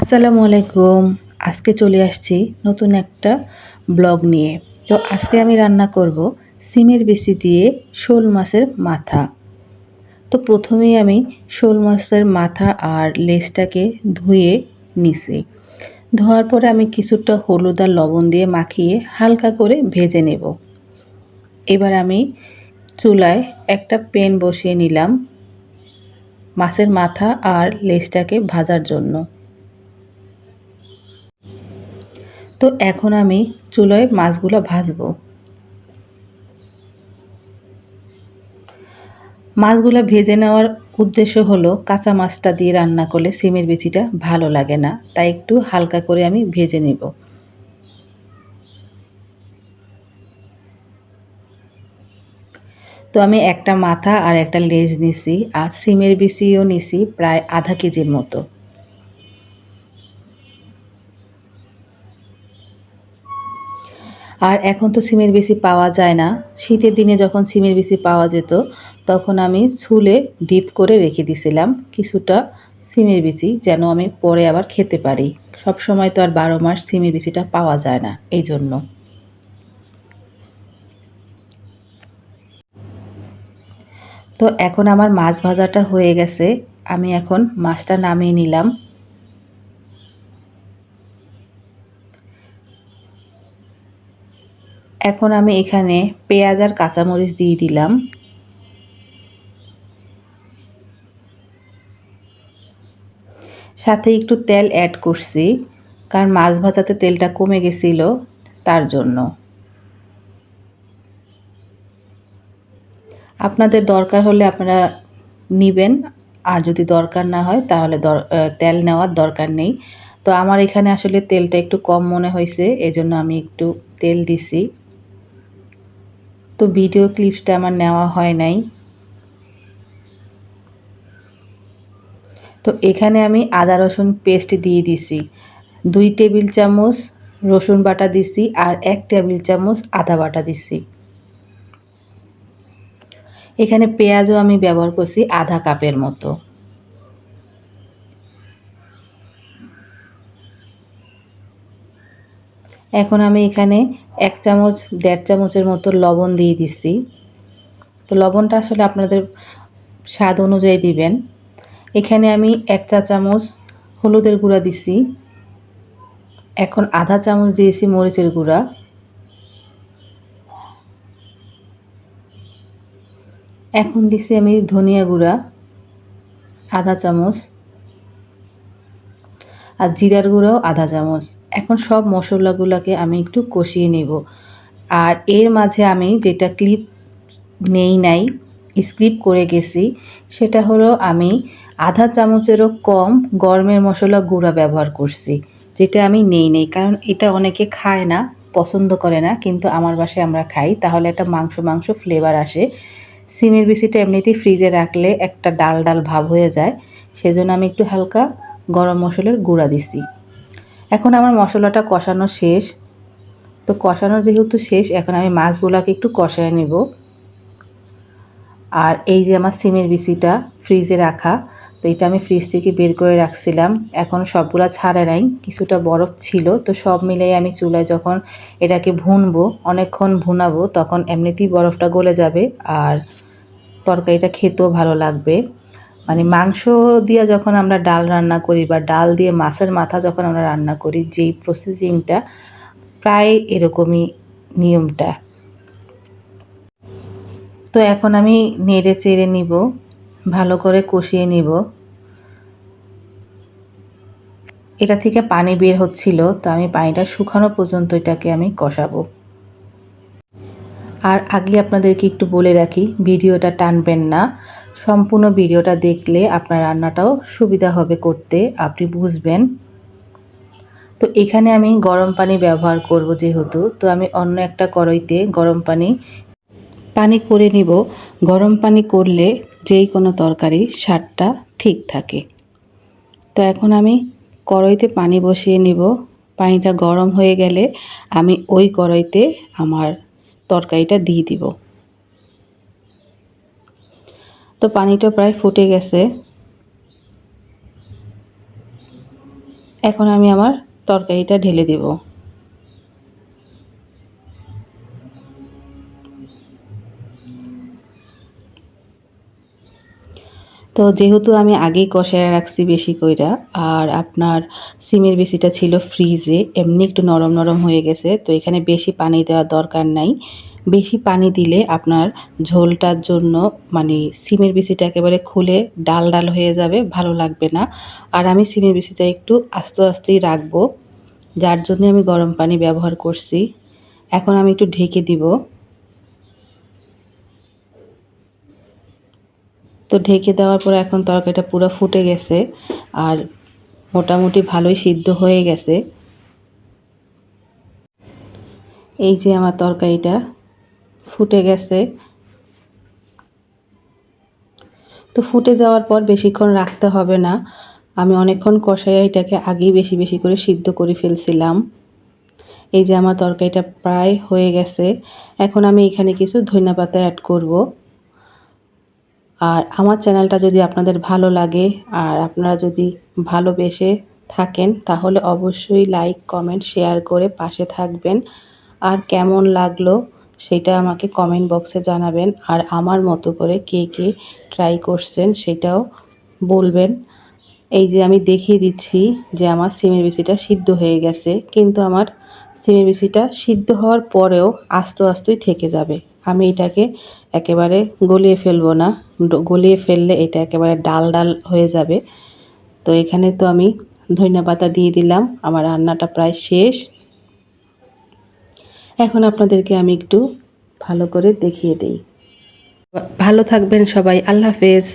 আসসালামু আলাইকুম। আজকে চলে আসছি নতুন একটা ব্লগ নিয়ে। তো আজকে আমি রান্না করব সিমের বিচি দিয়ে শোল মাছের মাথা। তো প্রথমেই আমি শোল মাছের মাথা আর লেজটাকে ধুয়ে নিছি। ধোয়ার পরে আমি কিছুটা হলুদ আর লবণ দিয়ে মাখিয়ে হালকা করে ভেজে নেব। এবার আমি চুলায় একটা প্যান বসিয়ে নিলাম মাছের মাথা আর লেজটাকে ভাজার জন্য। তো এখন আমি চুলায় মাছগুলো ভাজবো। মাছগুলো ভেজে নেওয়ার উদ্দেশ্য হলো কাঁচা মাছটা দিয়ে রান্না করলে সিমের বিচিটা ভালো লাগে না, তাই একটু হালকা করে আমি ভেজে নেব। তো আমি একটা মাথা আর একটা লেজ নিছি আর সিমের বিচিও নিছি প্রায় আধা কেজির মতো। আর এখন তো সিমের বিচি পাওয়া যায় না। শীতের দিনে যখন সিমের বিচি পাওয়া যেত তখন আমি ছুলে ডিপ করে রেখে দিছিলাম কিছুটা সিমের বিচি, যেন আমি পরে আবার খেতে পারি। সব সময় তো আর 12 মাস সিমের বিচিটা পাওয়া যায় না, এই জন্য। তো এখন আমার মাছ ভাজাটা হয়ে গেছে। আমি এখন মাছটা নামিয়ে নিলাম। এখন আমি এখানে পেঁয়াজ আর কাঁচামরিচ দিয়ে দিলাম। সাথে একটু তেল অ্যাড করছি, কারণ মাছ ভাজাতে তেলটা কমে গেছিল, তার জন্য। আপনাদের দরকার হলে আপনারা নিবেন, আর যদি দরকার না হয় তাহলে তেল নেওয়ার দরকার নেই। তো আমার এখানে আসলে তেলটা একটু কম মনে হয়েছে, এজন্য আমি একটু তেল দিছি। তো ভিডিও ক্লিপসটা আমার নেওয়া হয় নাই। তো এখানে আমি আদা রসুন পেস্ট দিয়ে দিছি। 2 টেবিল চামচ রসুন বাটা দিছি আর 1 টেবিল চামচ আদা বাটা দিছি। এখানে পেঁয়াজও আমি ব্যবহার করছি আধা কাপের মতো। এখন আমি এখানে 1 চামচ 1.5 চামচের মতো লবণ দিয়ে দিছি। তো লবণটা আসলে আপনাদের স্বাদ অনুযায়ী দিবেন। এখানে আমি 1 চা চামচ হলুদের গুঁড়া দিছি। এখন আধা চামচ দিয়েছি মরিচের গুঁড়া। এখন দিছি আমি ধনিয়া গুঁড়া আধা চামচ আর জিরার গুঁড়াও আধা চামচ। এখন সব মশলাগুলোকে আমি একটু কষিয়ে নেব। আর এর মাঝে আমি যেটা ক্লিপ নাই স্কিপ করে গেছি, সেটা হলো আমি আধা চামচেরও কম গরমের মশলা গুঁড়া ব্যবহার করছি, যেটা আমি নেই, কারণ এটা অনেকে খায় না, পছন্দ করে না, কিন্তু আমার বাসায় আমরা খাই। তাহলে একটা মাংস মাংস ফ্লেভার আসে। সিমের বিচিটা এমনিতেই ফ্রিজে রাখলে একটা ডাল ডাল ভাব হয়ে যায়, সেজন্য আমি একটু হালকা গরম মশলার গুঁড়া দিছি। এখন আমার মশলাটা কষানো শেষ। তো কষানো যেহেতু শেষ, এখন আমি মাছগুলোকে একটু কষায় নেব। আর এই যে আমার সিমের বিচিটা ফ্রিজে রাখা, তো এটা আমি ফ্রিজ থেকে বের করে রাখছিলাম, এখন সবগুলা ছাড়ে নাই, কিছুটা বরফ ছিল। তো সব মিলিয়ে আমি চুলায় যখন এটাকে ভুনবো, অনেকক্ষণ ভুনাবো, তখন এমনিতেই বরফটা গলে যাবে আর তরকারিটা খেতেও ভালো লাগবে। মানে মাংস দিয়ে যখন আমরা ডাল রান্না করি বা ডাল দিয়ে মাছের মাথা যখন আমরা রান্না করি, যেই প্রসেসিংটা প্রায় এরকমই নিয়মটা। তো এখন আমি নেড়ে চেড়ে নিব, ভালো করে কষিয়ে নিব। এটা থেকে পানি বের হচ্ছিল, তো আমি পানিটা শুকানো পর্যন্ত এটাকে আমি কষাবো। আর আগে আপনাদেরকে একটু বলে রাখি, ভিডিওটা টানবেন না, সম্পূর্ণ ভিডিওটা দেখলে আপনার রান্নাটাও সুবিধা হবে করতে, আপনি বুঝবেন। তো এখানে আমি গরম পানি ব্যবহার করব যেহেতু, তো আমি অন্য একটা কড়াইতে গরম পানি করে নিব। গরম পানি করলে যেই কোনো তরকারি স্বাদটা ঠিক থাকে। তো এখন আমি কড়াইতে পানি বসিয়ে নিব। পানিটা গরম হয়ে গেলে আমি ওই কড়াইতে আমার তরকারিটা দিয়ে দিব। তো পানিটা প্রায় ফুটে গেছে। এখন আমি আমার তরকারিটা ঢেলে দেব। তো যেহেতু আমি আগেই কষায় রাখছি বেশি কইরা, আর আপনার সিমের বিচিটা ছিল ফ্রিজে, এমনি একটু নরম নরম হয়ে গেছে, তো এখানে বেশি পানি দেওয়ার দরকার নাই। বেশি পানি দিলে আপনার ঝোলটার জন্য মানে সিমের বিচিটা একেবারে খুলে ডাল ডাল হয়ে যাবে, ভালো লাগবে না। আর আমি সিমের বিচিটা একটু আস্তে আস্তেই রাখবো, যার জন্য আমি গরম পানি ব্যবহার করছি। এখন আমি একটু ঢেকে দিব। তো ঢেকে দেওয়ার পর এখন তরকারিটা পুরো ফুটে গেছে, আর মোটামুটি ভালোই সিদ্ধ হয়ে গেছে। এই যে আমার তরকারিটা ফুটে গেছে। তো ফুটে যাওয়ার পর বেশিক্ষণ রাখতে হবে না, আমি অনেকক্ষণ কষাইয়া এটাকে আগেই বেশি বেশি করে সিদ্ধ করে ফেলছিলাম। এই যে আমার তরকারিটা প্রায় হয়ে গেছে। এখন আমি এখানে কিছু ধনিয়াপাতা অ্যাড করব। আর আমার চ্যানেলটা যদি আপনাদের ভালো লাগে আর আপনারা যদি ভালোবেসে থাকেন, তাহলে অবশ্যই লাইক কমেন্ট শেয়ার করে পাশে থাকবেন। আর কেমন লাগলো সেটা আমাকে কমেন্ট বক্সে জানাবেন। আর আমার মতো করে কে কে ট্রাই করছেন সেটাও বলবেন। এই যে আমি দেখিয়ে দিচ্ছি যে আমার সিমের বিচিটা সিদ্ধ হয়ে গেছে, কিন্তু আমার সিমের বিচিটা সিদ্ধ হওয়ার পরেও আস্তে আস্তেই থেকে যাবে। আমি এটাকে একেবারে গলিয়ে ফেলবো না, গলিয়ে ফেললে এটা একেবারে ডাল ডাল হয়ে যাবে। তো এখানে তো আমি ধনিয়াপাতা দিয়ে দিলাম, আমার রান্নাটা প্রায় শেষ। এখন আপনাদেরকে আমি একটু ভালো করে দেখিয়ে দেই। ভালো থাকবেন সবাই, আল্লাহ হাফেজ।